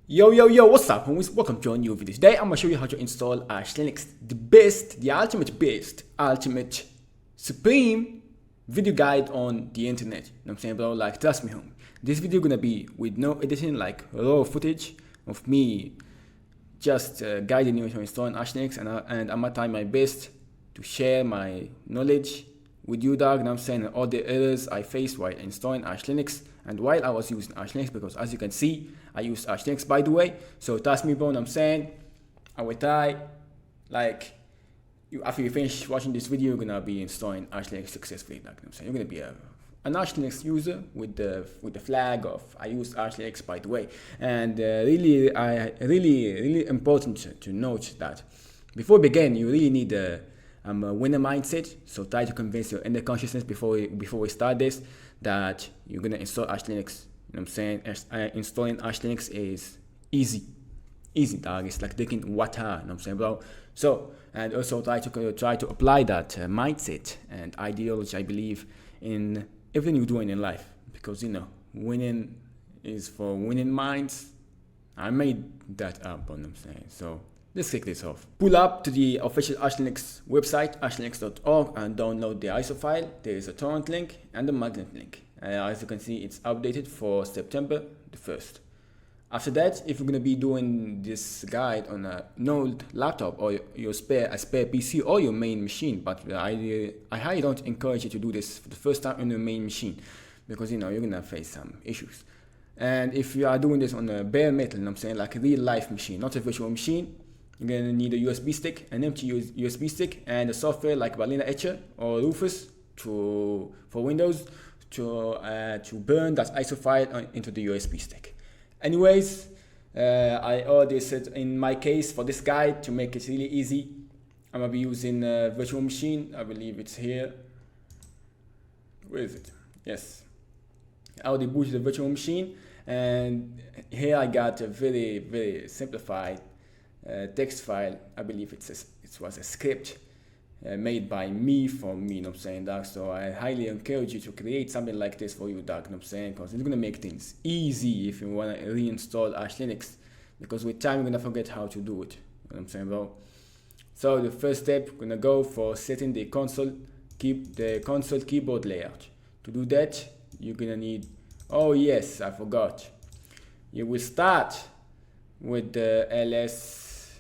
Yo, what's up, homies? Welcome to a new video. Today, I'm gonna show you how to install Archlinux, the ultimate, supreme video guide on the internet. You know what I'm saying, bro? Like, trust me, homie. This video gonna be with no editing, like raw footage of me just guiding you to installing Archlinux, and I'm gonna try my best to share my knowledge with you, dog. And I'm saying all the errors I faced while installing Archlinux and while I was using Archlinux, because as you can see, I use Archlinux, by the way. So trust me, bro. I'm saying I will try. Like, after you finish watching this video, you're gonna be installing Archlinux successfully. Like I'm saying, you're gonna be an Archlinux user with the flag of I use Archlinux, by the way. And really important to note that before we begin, you really need a winner mindset. So try to convince your inner consciousness before we start this that you're gonna install Archlinux. You know what I'm saying? Installing Archlinux is easy, dog. It's like taking water. You know what I'm saying, bro? So, and also try to apply that mindset and ideology, I believe, in everything you're doing in life, because winning is for winning minds. I made that up, you know what I'm saying? So let's kick this off. Pull up to the official Archlinux website, archlinux.org, and download the ISO file. There is a torrent link and a magnet link. As you can see, it's updated for September the 1st. After that, if you're going to be doing this guide on an old laptop or a spare PC or your main machine, but I highly don't encourage you to do this for the first time on your main machine, because you're going to face some issues. And if you are doing this on a bare metal, you know what I'm saying, like a real life machine, not a virtual machine, you're going to need a USB stick, an empty USB stick, and a software like balena-etcher or Rufus for Windows to burn that ISO file into the USB stick. Anyways, I already said in my case for this guide, to make it really easy, I'm gonna be using a virtual machine. I believe it's here. Where is it? Yes, I already booted the virtual machine, and here I got a very simplified text file. I believe it was a script made by me for me, you know what I'm saying, dog? So I highly encourage you to create something like this for you, dog, you know what I'm saying, because it's gonna make things easy if you wanna reinstall Archlinux, because with time you're gonna forget how to do it, you know what I'm saying, bro? So the first step, we're gonna go for setting the console keyboard layout. To do that, you're gonna need, oh yes, I forgot, you will start with the ls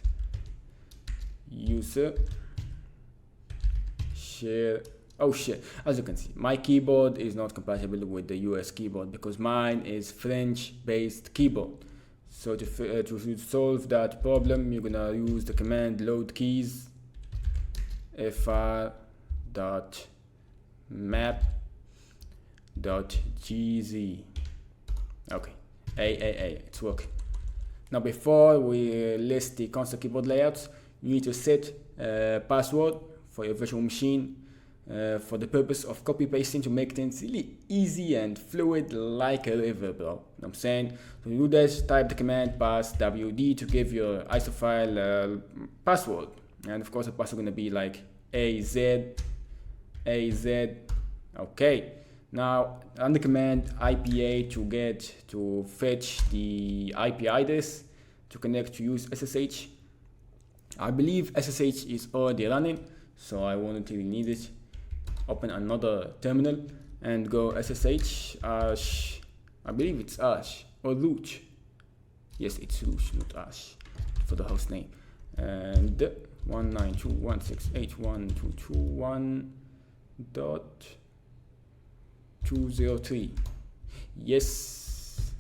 user share. Oh shit, as you can see, my keyboard is not compatible with the US keyboard because mine is French based keyboard. So to solve that problem, you're gonna use the command load keys fr.map.gz. okay, it's working. Now before we list the console keyboard layouts, you need to set a password for your virtual machine for the purpose of copy pasting, to make things really easy and fluid like a river, bro. You know what I'm saying? So to do this, type the command pass wd to give your ISO file password, and of course the password gonna be like az. Okay, now run the command ipa to fetch the IP address to connect to use SSH. I believe SSH is already running, so I won't really need it. Open another terminal and go SSH ash. I believe it's ash or root. Yes, it's root, not ash for the host name. And 192.168.122.203. Yes.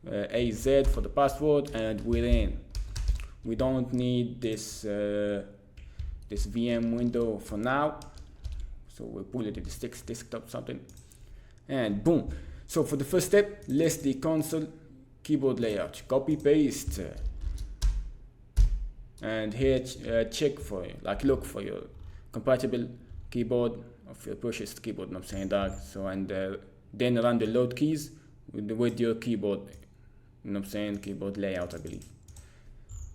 AZ for the password, and we're in. We don't need this this VM window for now, so we'll pull it to the desktop something, and boom. So for the first step, list the console keyboard layout, copy paste, and here check for look for your compatible keyboard of your purchased keyboard, you know what I'm saying, dog? So and then run the load keys with your keyboard, you know what I'm saying, keyboard layout, I believe.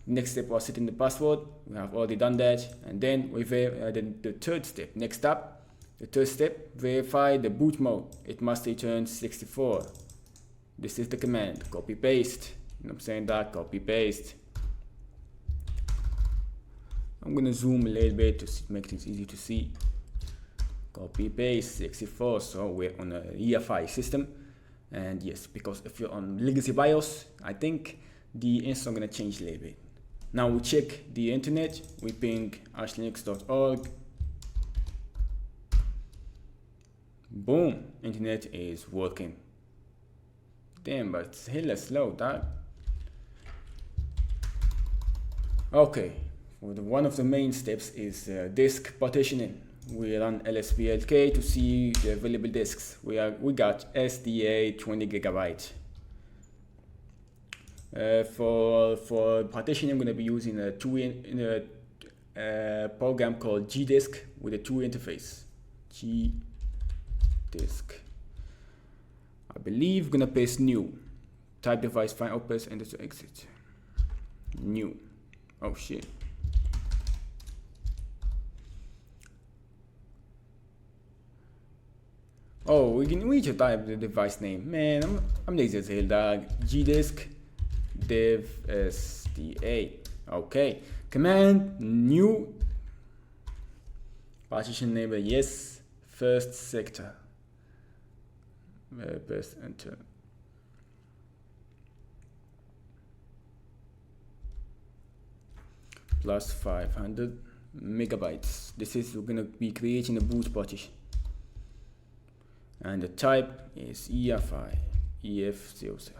Next step was setting the password. We have already done that. And then we the third step. Next up, the third step, verify the boot mode. It must return 64. This is the command, copy paste. know what I'm saying, that copy paste. I'm gonna zoom a little bit to make things easy to see. Copy paste 64, so we're on a EFI system. And yes, because if you're on legacy BIOS, I think the install gonna change a little bit. Now we check the internet, we ping archlinux.org. Boom, internet is working. Damn, but it's hella slow, dog. Okay, well, one of the main steps is disk partitioning. We run lsblk to see the available disks. We got SDA 20 gigabyte. For partitioning, I'm going to be using a program called gdisk with a 2 interface. Gdisk. I believe I'm going to paste new. Type device, find opus, enter to exit. New. Oh shit. Oh, we need to type the device name. Man, I'm lazy as hell, dog. Gdisk dev sda. Okay. Command new partition neighbor. Yes. First sector. Press enter. Plus 500 megabytes. This is, we're gonna be creating a boot partition. And the type is EFI, EF00.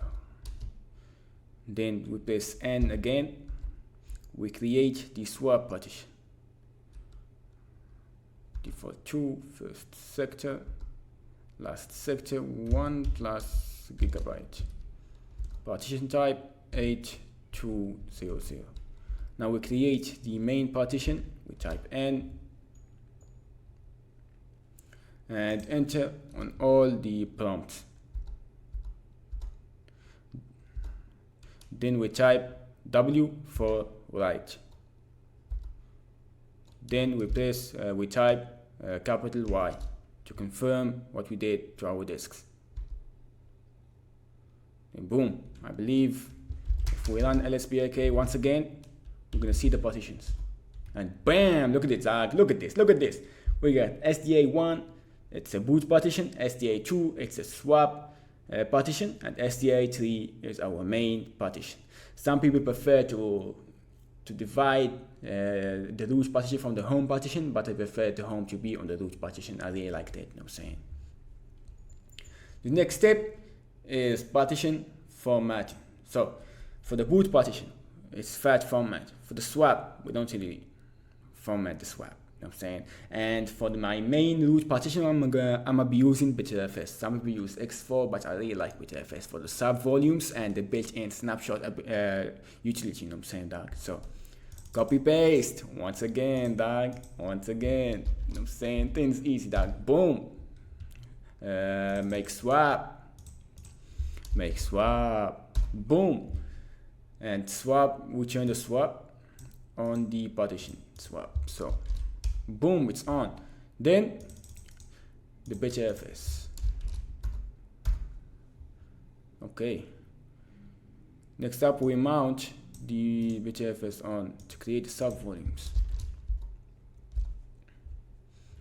Then we press N again. We create the swap partition. Default 2, first sector, last sector 1 plus gigabyte. Partition type 8200. Now we create the main partition. We type N and enter on all the prompts. Then we type W for write. Then we type capital Y to confirm what we did to our disks. And boom, I believe if we run lsblk once again, we're gonna see the partitions. And bam, look at it, Zach, look at this. We got SDA1, it's a boot partition, SDA2, it's a swap partition, and SDA3 is our main partition. Some people prefer to divide the root partition from the home partition, but I prefer the home to be on the root partition. I really like that, you know what I'm saying. The next step is partition formatting. So for the boot partition, it's fat format. For the swap, we don't really format the swap. You know what I'm saying? And for my main root partition, I'm gonna be using BitFS. Some people use X4, but I really like BitFS for the sub volumes and the built-in snapshot utility. You know what I'm saying, dog? So copy paste once again, dog. Once again. You know what I'm saying? Things easy, dog. Boom. Make swap. Boom. And swap. We turn the swap on the partition swap. So boom, it's on. Then the BitFS. Okay. Next up, we mount the BitFS on to create the sub volumes.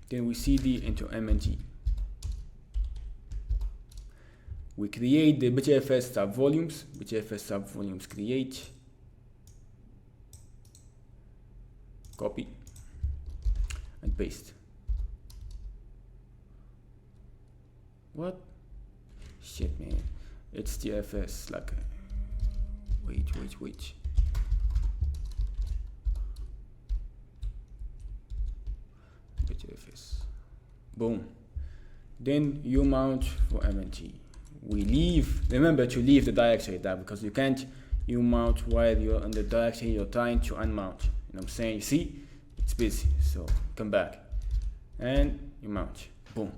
Then we CD into MNG. We create the BitFS sub volumes. BitFS sub volumes create. Copy and paste. What? Shit, man. It's TFS like wait. BitFS. Boom. Then you mount for MNG. We leave. Remember to leave the directory there because you can't mount while you're on the directory you're trying to unmount. You know what I'm saying? You see? It's busy, so come back and you mount. Boom.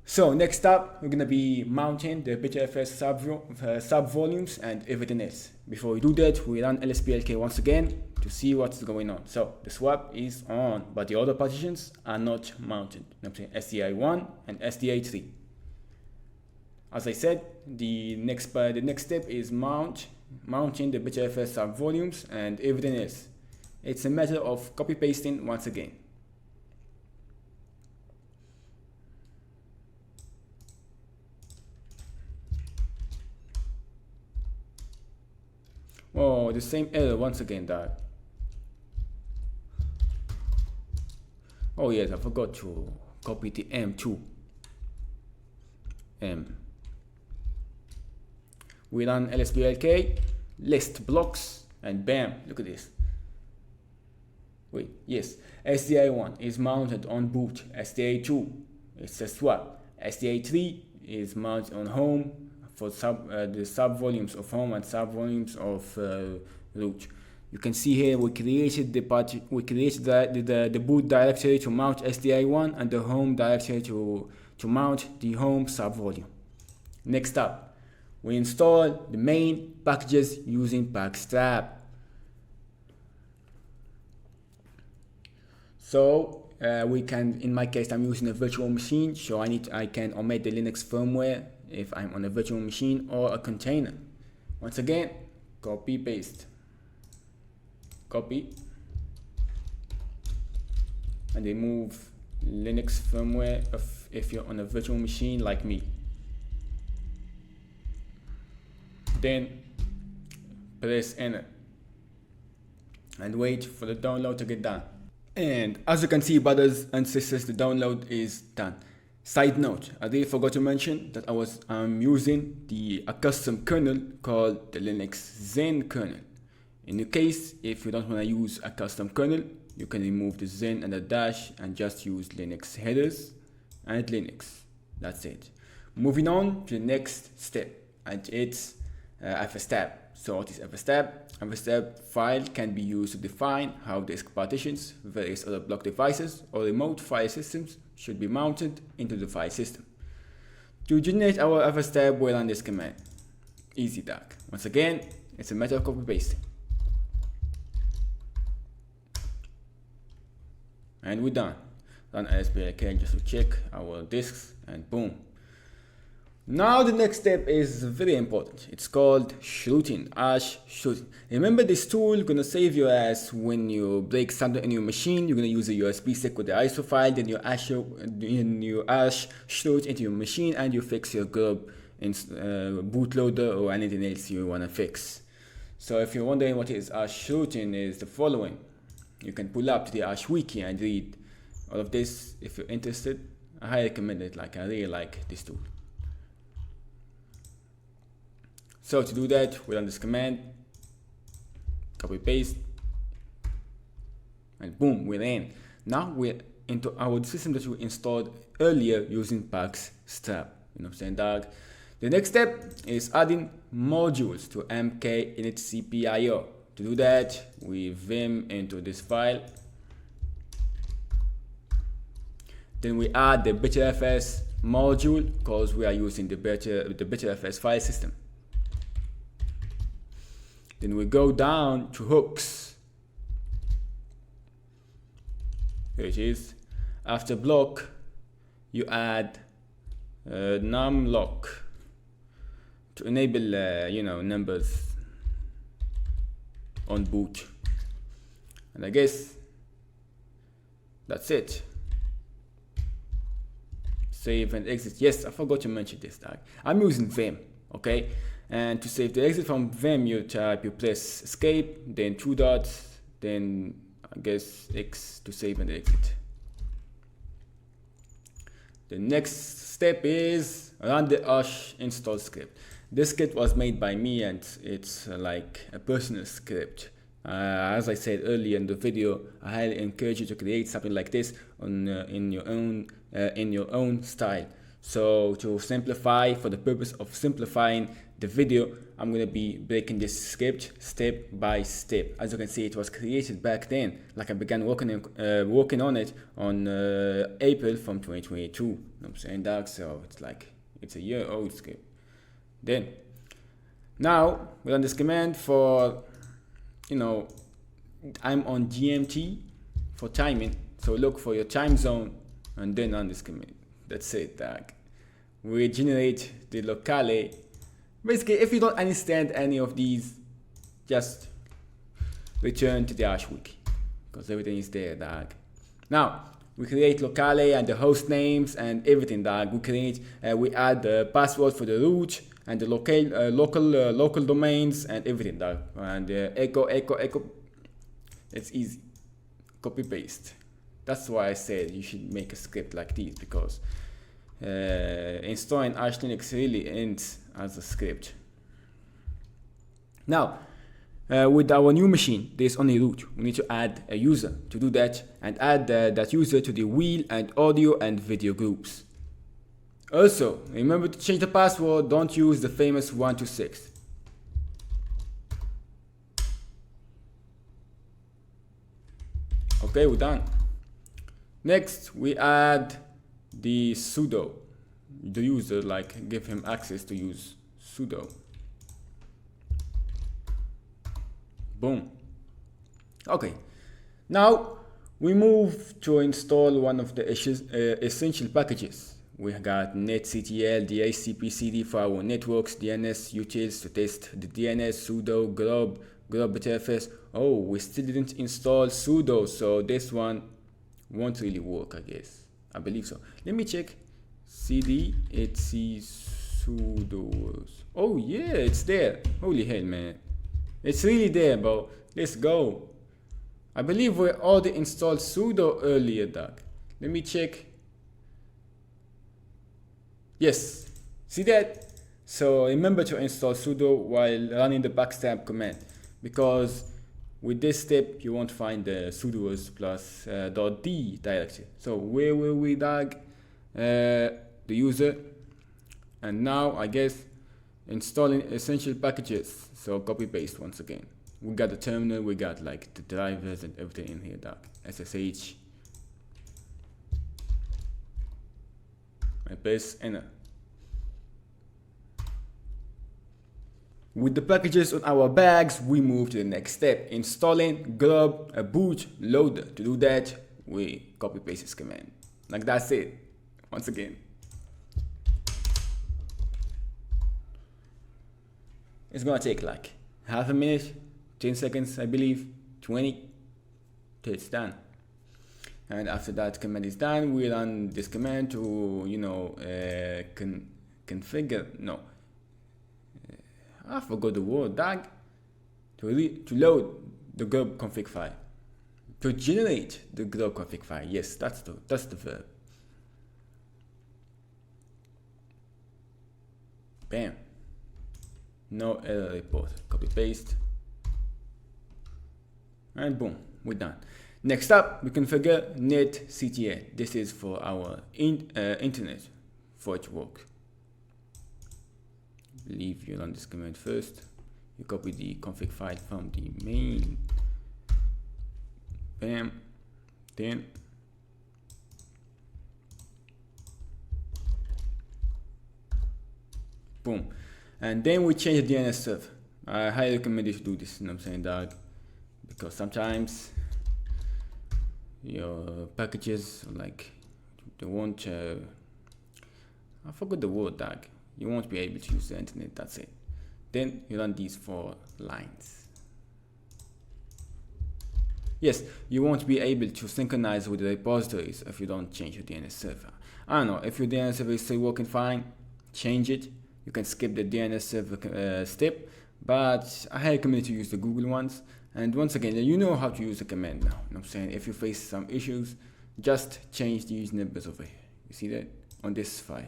So next up, we're gonna be mounting the BitFS sub volumes and everything else. Before we do that, we run lsblk once again to see what's going on. So the swap is on, but the other partitions are not mounted. You know what I'm saying? SDA1 and SDA3. As I said, the next step is mounting the BTRFS subvolumes and everything else. It's a matter of copy pasting once again. Oh, the same error once again, dog. Oh yes, I forgot to copy the M2. We run lsblk, list blocks, and bam, look at this. Wait, yes, SDI1 is mounted on boot, SDI2 it's a swap, SDI3 is mounted on home for the sub volumes of home and sub volumes of root. You can see here we created the boot directory to mount SDI1 and the home directory to mount the home sub volume. Next up, we install the main packages using pacstrap. So we can, in my case, I'm using a virtual machine, so I can omit the Linux firmware if I'm on a virtual machine or a container. Once again, copy paste, copy, and remove Linux firmware if you're on a virtual machine like me. Then press enter and wait for the download to get done. And as you can see, brothers and sisters, the download is done. Side note, I really forgot to mention that I'm using a custom kernel called the Linux Zen kernel. In your case, if you don't want to use a custom kernel, you can remove the Zen and the dash and just use Linux headers and Linux. That's it. Moving on to the next step, and it's fstab. So what is fstab? Fstab file can be used to define how disk partitions, various other block devices, or remote file systems should be mounted into the file system. To generate our fstab, we'll run this command. Easy doc. Once again, it's a matter of copy pasting. And we're done. Run lsblk just to check our disks, and boom. Now the next step is very important. It's called shooting, shooting. Remember, this tool gonna save your ass when you break something in your machine. You're gonna use a USB stick with the ISO file, then you shoot into your machine, and you fix your GURB in bootloader or anything else you wanna fix. So if you're wondering what is shooting, is the following. You can pull up to the wiki and read all of this if you're interested. I highly recommend it. I really like this tool. So to do that, we run this command, copy paste, and boom, we're in. Now we're into our system that we installed earlier using pacstrap. You know what I'm saying, dog? The next step is adding modules to mk-init-cpio. To do that, we vim into this file. Then we add the BTRFS module because we are using the BTRFS file system. Then we go down to hooks. Here it is. After block, you add numlock to enable numbers on boot. And I guess that's it. Save and exit. Yes, I forgot to mention this tag. I'm using vim, okay? And to save the exit from vim, you press escape, then 2 dots, then I guess X to save and exit. The next step is run the install script. This script was made by me, and it's like a personal script. As I said earlier in the video, I highly encourage you to create something like this in your own style. So to simplify, for the purpose of simplifying the video, I'm going to be breaking this script step by step. As you can see, it was created back then. I began working on it on April from 2022. You know what I'm saying, dog? So it's a year old script. Then now we run this command for, I'm on GMT for timing. So look for your time zone and then run this command. That's it, dog. we generate the locale. Basically, if you don't understand any of these, just return to the Arch wiki, because everything is there, dog. Now we create locale and the host names and everything, dog. We add the password for the root and the local domains and everything, dog. And echo. It's easy. Copy paste. That's why I said you should make a script like this, because installing Archlinux really ends as a script. Now, with our new machine, there's only root. We need to add a user to do that, and add that user to the wheel and audio and video groups. Also, remember to change the password. Don't use the famous 126. Okay, we're done. Next, we add the sudo. The user, like, give him access to use sudo. Boom. Okay. Now we move to install one of the essential packages. We got netctl, DHCP-cd for our networks, DNS utils to test the DNS, sudo, grub-btfs. Oh, we still didn't install sudo, so this one won't really work, I guess. I believe so. Let me check. cd etc sudo. Oh yeah, it's there. Holy hell, man. It's really there, bro. Let's go. I believe we already installed sudo earlier, dog. Let me check. Yes. See that? So remember to install sudo while running the backstab command, because with this step you won't find the sudoers plus .d directory. So where will we, dog? The user. And now I guess installing essential packages. So copy paste once again. We got the terminal, we got like the drivers and everything in here, dog. SSH. I press enter. With the packages on our bags, we move to the next step, installing grub a boot loader. To do that, we copy paste this command. Like that's it. Once again. It's gonna take like half a minute, 10 seconds, I believe, 20, till it's done. And after that command is done, we run this command to, you know, configure, no, I forgot the word, dog. To load the grub config file. To generate the grub config file. Yes, that's the verb. Bam. No error report. Copy paste. And boom, we're done. Next up, we configure netctl. This is for our internet for it to work. I believe you run this command first. You copy the config file from the main. Bam. Then boom. And then we change the DNS server. I highly recommend you to do this, you know what I'm saying, dog? Because sometimes your packages, like, they won't, I forgot the word, dog. You won't be able to use the internet, that's it. Then you run these 4 lines. Yes, you won't be able to synchronize with the repositories if you don't change your DNS server. I don't know, if your DNS server is still working fine, change it. You can skip the DNS server step, but I highly recommend you to use the Google ones. And once again, you know how to use the command now. You know what I'm saying? If you face some issues, just change the usernames over here. You see that? On this file.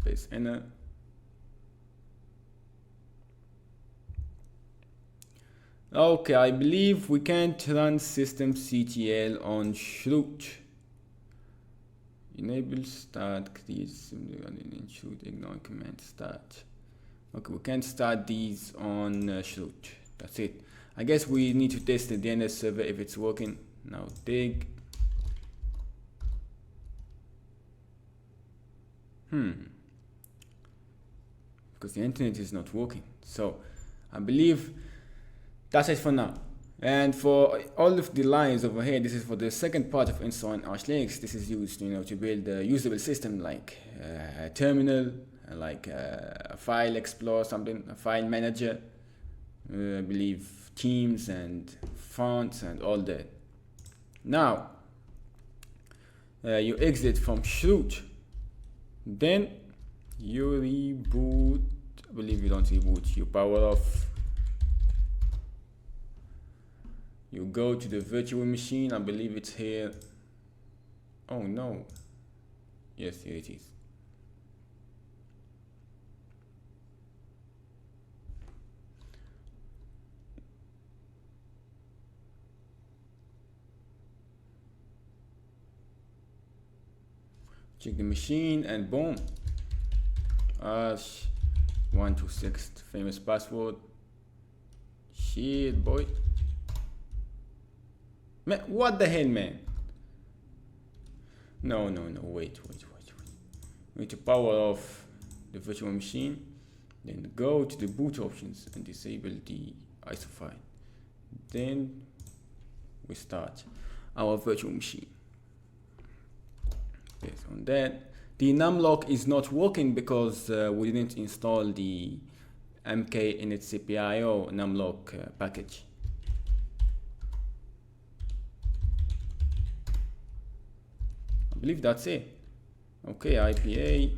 Press enter. Okay, I believe we can't run systemctl on chroot. Enable start, create assembly running in chroot, ignore command start. Okay, we can't start these on chroot. That's it. I guess we need to test the DNS server if it's working. Now dig. Because the internet is not working. So I believe that's it for now. And for all of the lines over here, this is for the second part of installing Archlinux. This is used, to build a usable system like a terminal, like a file explorer, something, a file manager, I believe Teams and fonts and all that. Now, you exit from shoot, then you reboot. I believe you don't reboot, you power off. You go to the virtual machine, I believe it's here. Oh no. Yes, here it is. Check the machine and boom. Ash 126 famous password. Shit, boy. Man, what the hell, man? No, wait. We need to power off the virtual machine, then go to the boot options and disable the ISO file. Then we start our virtual machine. Based on that, the numlock is not working because we didn't install the mk-initcpio numlock package. I believe that's it. Okay, IPA.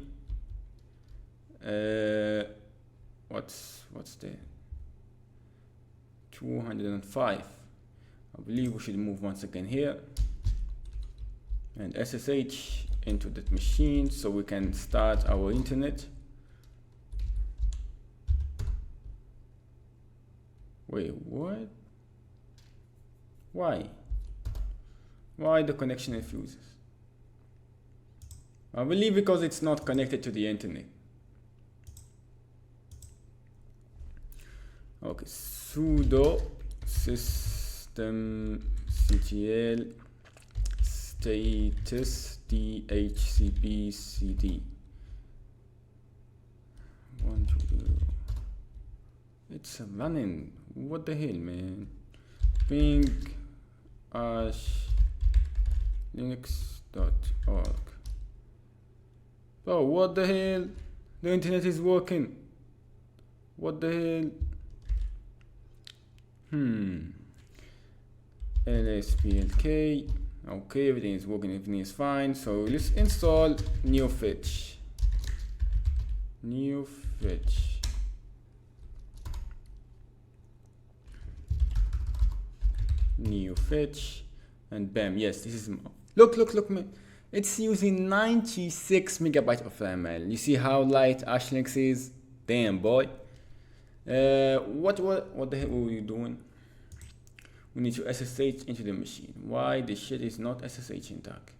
What's the 205? I believe we should move once again here and SSH into that machine so we can start our internet. Wait, what? Why the connection refuses? I believe because it's not connected to the internet. Okay, sudo systemctl status dhcp cd 120. It's running. What the hell, man? Ping archlinux.org. Oh, what the hell? The internet is working. What the hell? lsplk. Okay, everything is working, everything is fine. So let's install NeoFetch. NeoFetch, and bam. Yes, this is. Look, man. It's using 96 megabytes of RAM, man. You see how light Archlinux is? Damn, boy. What the hell were you doing? We need to SSH into the machine. Why the shit is not SSHing tag?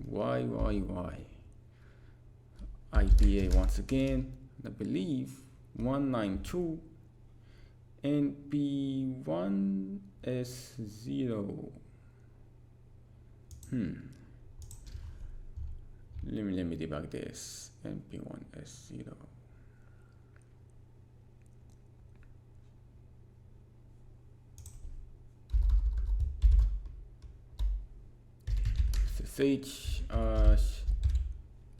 Why? IPA once again. I believe 192 NP1S0. Let me debug this. NP1S0. SSH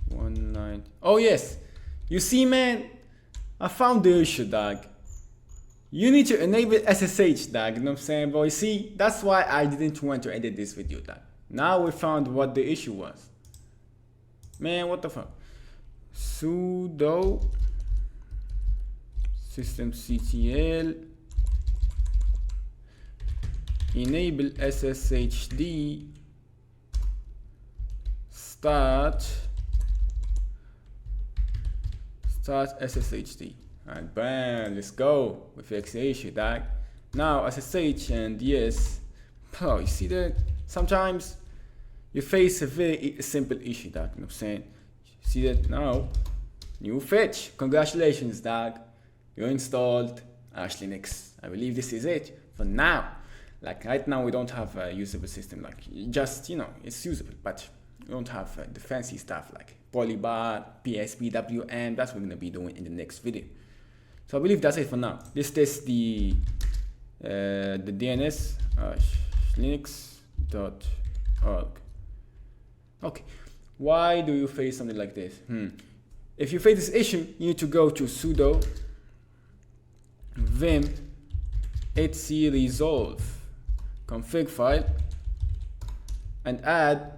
19. Oh yes, you see, man, I found the issue, dog. You need to enable SSH, dog. You know what I'm saying, boy? See, that's why I didn't want to edit this video, dog. Now we found what the issue was. Man, what the fuck? Sudo systemctl enable SSHD start SSHD, and bam, let's go. We fix the issue, dog. Now SSH, and yes, oh, you see that sometimes you face a very simple issue, dog. You know what I'm saying? See that now? NeoFetch. Congratulations, dog. You installed Archlinux. I believe this is it for now. Like right now, we don't have a usable system. Like just, it's usable, but we don't have the fancy stuff like polybar, PSPWM. That's what we're gonna be doing in the next video. So I believe that's it for now. This is the DNS archlinux.org. Okay, why do you face something like this? If you face this issue, you need to go to sudo vim etc resolve config file and add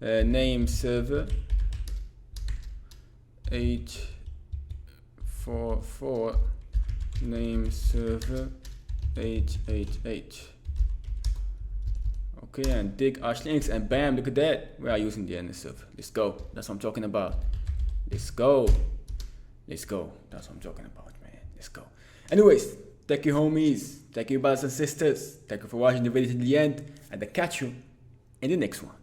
name server 844 name server 888. Okay, and dig Archlinux and bam, look at that, we are using the DNS server. Let's go. That's what I'm talking about. Let's go. Let's go. That's what I'm talking about, man. Let's go. Anyways, thank you, homies. Thank you, brothers and sisters. Thank you for watching the video to the end, and I'll catch you in the next one.